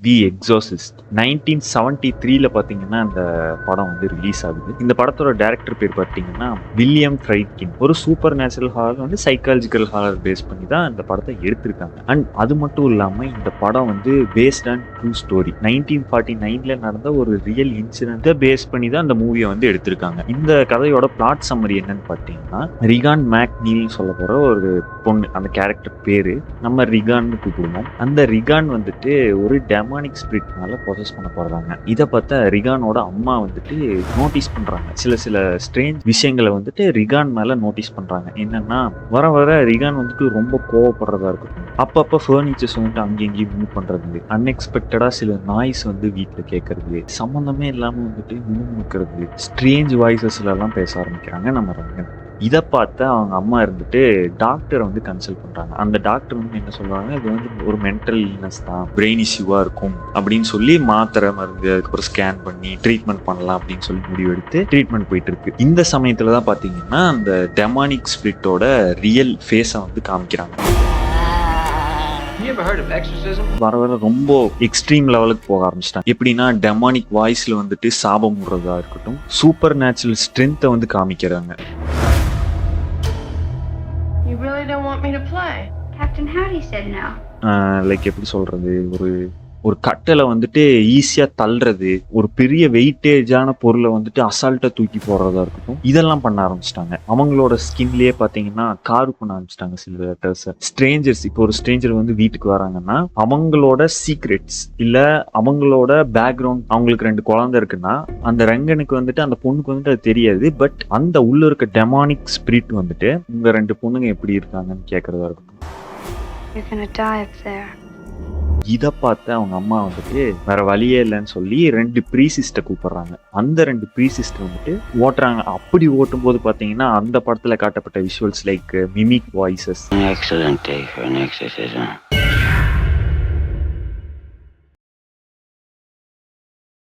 தி exorcist. 1973 பார்த்தீங்கன்னா அந்த படம் வந்து ரிலீஸ் ஆகுது. இந்த படத்தோட டைரக்டர் பேர் பார்த்தீங்கன்னா வில்லியம் ஃப்ரைட்கின். ஒரு சூப்பர் நேச்சுரல் ஹாரர் வந்து சைக்காலஜிக்கல் ஹாரர் பேஸ் பண்ணி தான் இந்த படத்தை எடுத்திருக்காங்க. அண்ட் அது மட்டும் இல்லாமல் இந்த படம் வந்து பேஸ்ட் ஆன் ட்ரூ ஸ்டோரி. 1949 நடந்த ஒரு ரியல் இன்சிடென்ட்டை பேஸ் பண்ணி தான் அந்த மூவியை வந்து எடுத்திருக்காங்க. இந்த கதையோட பிளாட் சம்மரி என்னன்னு பார்த்தீங்கன்னா, ரிகான் மேக்னீல்னு சொல்ல போற ஒரு பொண்ணு, அந்த கேரக்டர் பேரு நம்ம ரிகான்னு கூப்பிடுவோம். அந்த ரிகான் வந்துட்டு ஒரு டெமானிக் ஸ்பிரிட்னால ப்ரொசஸ் பண்ண போறாங்க. இதை பார்த்தா ரிகானோட அம்மா வந்துட்டு நோட்டீஸ் பண்றாங்க. சில ஸ்ட்ரேஞ்ச் விஷயங்களை வந்துட்டு ரிகான் மேல நோட்டீஸ் பண்றாங்க. என்னன்னா, வர வர ரிகான் வந்துட்டு ரொம்ப கோவப்படுறதா இருக்கட்டும், அப்பப்போ ஃபர்னிச்சர்ஸ் வந்துட்டு அங்கேயும் மூவ் பண்றது, அன்எக்ஸ்பெக்டடா சில நாய்ஸ் வந்து வீட்டில் கேட்கறது, சம்மந்தமே இல்லாம வந்துட்டு முணுமுணுக்கிறது, ஸ்ட்ரேஞ்ச் வாய்ஸஸ்ல எல்லாம் பேச ஆரம்பிக்கிறாங்க நம்ம ரங்கன். இதை பார்த்து அவங்க அம்மா இருந்துட்டு டாக்டரை வந்து கன்சல்ட் பண்றாங்க. அந்த டாக்டர் வந்து என்ன சொல்றாங்க, இது வந்து ஒரு மென்டல் இல்னஸ் தான், பிரெயின் இஷ்யூவா இருக்கும் அப்படின்னு சொல்லி மாத்திரை மருந்து அதுக்கப்புறம் ஸ்கேன் பண்ணி ட்ரீட்மெண்ட் பண்ணலாம் அப்படின்னு சொல்லி முடிவெடுத்து ட்ரீட்மெண்ட் போயிட்டு இருக்கு. இந்த சமயத்துல தான் பாத்தீங்கன்னா அந்த டெமானிக் ஸ்பிரிட்டோட ரியல் ஃபேஸை வந்து காமிக்கிறாங்க. வர வர ரொம்ப எக்ஸ்ட்ரீம் லெவலுக்கு போக ஆரம்பிச்சிட்டாங்க. எப்படின்னா டெமானிக் வாய்ஸ்ல வந்துட்டு சாபம் விடுறதா இருக்கட்டும், சூப்பர் நேச்சுரல் ஸ்ட்ரென்த்தை வந்து காமிக்கிறாங்க. You really don't want me to play? Captain Howdy said no. Like எப்படி சொல்றது, ஒரு கட்டளை வந்துட்டு ஈஸியா தள்ளுறது, ஒரு பெரிய வெயிட்டேஜான பொருளை வந்துட்டு அசால்ட்டா தூக்கி போடுறதா இருக்கட்டும், இதெல்லாம் பண்ண ஆரம்பிச்சிட்டாங்க. அவங்களோட ஸ்கின்லயே பாத்தீங்கன்னா கார் பண்ண ஆரம்பிச்சிட்டாங்க சில ஸ்ட்ரேஞ்சர்ஸ். இப்போ ஒரு ஸ்ட்ரேஞ்சர் வந்து வீட்டுக்கு வராங்கன்னா அவங்களோட சீக்ரெட்ஸ் இல்ல அவங்களோட பேக்ரவுண்ட், அவங்களுக்கு 2 குழந்தை இருக்குன்னா அந்த ரங்கனுக்கு வந்துட்டு அந்த பொண்ணுக்கு வந்துட்டு அது தெரியாது. பட் அந்த உள்ள இருக்க டெமானிக் ஸ்பிரிட் வந்துட்டு உங்க 2 பொண்ணுங்க எப்படி இருக்காங்கன்னு கேட்கறதா இருக்கட்டும். You're gonna die up there. இதை பார்த்து அவங்க அம்மா வந்துட்டு வேற வழியே இல்லைன்னு சொல்லி 2 ப்ரீசிஸ்ட்டை கூப்பிடுறாங்க. அந்த 2 ப்ரீசிஸ்ட் வந்துட்டு ஓட்டுறாங்க. அப்படி ஓட்டும் போது பாத்தீங்கன்னா அந்த படத்துல காட்டப்பட்ட visuals like mimic voices. An excellent day for an exorcism.